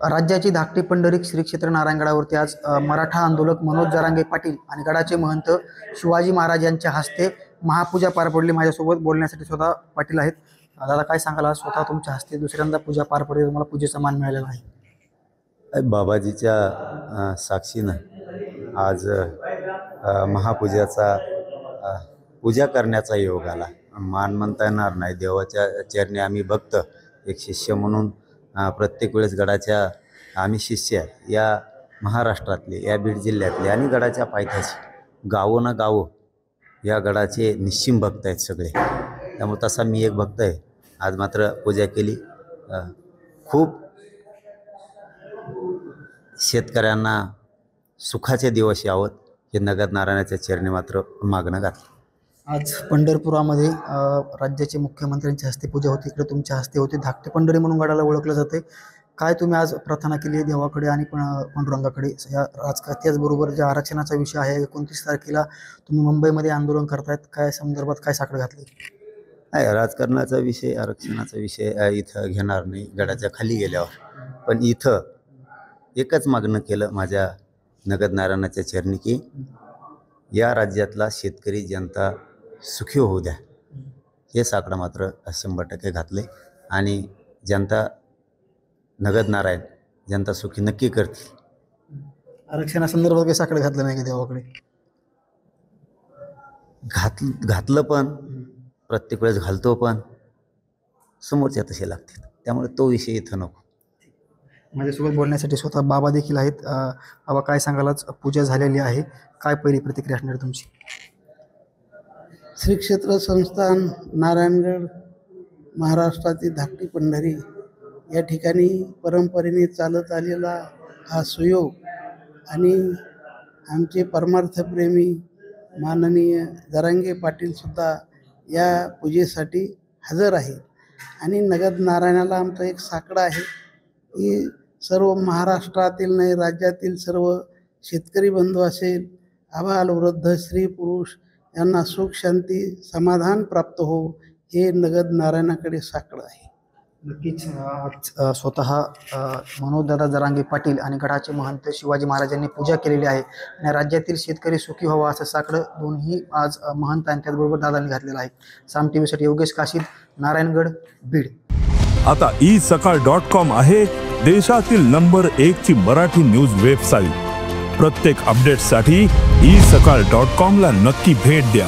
राज्याची धाकटी पंढरी श्री क्षेत्र नारायणगडावरती आज मराठा आंदोलक मनोज जरांगे पाटील आणि गडाचे महंत शिवाजी महाराज यांच्या हस्ते महापूजा पार पडली। माझ्यासोबत बोलण्यासाठी स्वतः पाटील आहेत। दादा काय सांगाल, आज स्वतः तुमच्या हस्ते दुसऱ्यांदा पूजा पार पडली, तुम्हाला पूजेचा मान मिळालेला आहे। बाबाजीच्या साक्षीनं आज महापूजाचा पूजा करण्याचा योग आला। मान म्हणता येणार नाही, देवाच्या चरणी आम्ही भक्त, एक शिष्य म्हणून प्रत्येक वेळेस गडाच्या आम्ही शिष्य आहे। या महाराष्ट्रातले, या बीड जिल्ह्यातले आणि गडाच्या पायथ्याशी गावो ना गावो या गडाचे निश्चिम भक्त आहेत सगळे। त्यामुळे तसा मी एक भक्त आहे। आज मात्र पूजा केली। खूप शेतकऱ्यांना सुखाचे दिवस यावत हे नगद नारायणाच्या चरणी मात्र मागणं घातलं। आज पंढरपुरामध्ये राज्याचे मुख्यमंत्र्यांच्या हस्ते पूजा होती, इकडे तुमच्या हस्ते होती। धाकटे पंढरी म्हणून गडाला ओळखलं जाते। काय तुम्ही आज प्रार्थना केली देवाकडे आणि पांडुरंगाकडे? या त्याचबरोबर जे आरक्षणाचा विषय आहे, 29 तारखेला तुम्ही मुंबईमध्ये आंदोलन करतायत, काय संदर्भात काय साकडं घातली? नाही, राजकारणाचा विषय, आरक्षणाचा विषय इथं घेणार नाही गडाच्या खाली गेल्यावर। पण इथं एकच मागणं केलं माझ्या नगद नारायणाच्या चरणी की या राज्यातला शेतकरी जनता सुखी होऊ द्या, हे साकडं मात्र 100% घातले। आणि जनता, नगद नारायण जनता सुखी नक्की करतील। आरक्षणासंदर्भात काही साकडं घातलं नाही का देवाकडे? घातलं पण, प्रत्येक वेळेस घालतो पण, समोरच्या तसे लागतील, त्यामुळे तो विषय इथं नको। माझ्यासोबत बोलण्यासाठी स्वतः बाबा देखील आहेत। बाबा काय सांगाल, आज पूजा झालेली आहे, काय पहिली प्रतिक्रिया असणार तुमची? श्री क्षेत्र संस्थान नारायणगड, महाराष्ट्राची धाकटी पंढरी या ठिकाणी परंपरेने चालत आलेला हा सुयोग आणि आमचे परमार्थप्रेमी माननीय जरांगे पाटीलसुद्धा या पूजेसाठी हजर आहेत। आणि नगद नारायणाला आमचं एक साकडं आहे की सर्व महाराष्ट्रातील नाही, राज्यातील सर्व शेतकरी बंधू असेल, आबाल वृद्ध स्त्री पुरुष यांना सुख शांती समाधान प्राप्त हो, हे नगद नारायणाकडे साकडं आहे। नक्कीच स्वतः मनोजदादा जरांगे पाटील आणि गडाचे महंत शिवाजी महाराजांनी पूजा केलेली आहे आणि राज्यातील शेतकरी सुखी व्हावा असं साकडं दोन्ही आज महंत आणि त्याचबरोबर दादांनी घातलेलं आहे। साम टीव्हीसाठी योगेश काशीद, नारायणगड, बीड। आता isakal.com आहे देशातील नंबर 1 ची मराठी न्यूज वेबसाईट। प्रत्येक अपडेटसाठी isakal.com ला नक्की भेट द्या।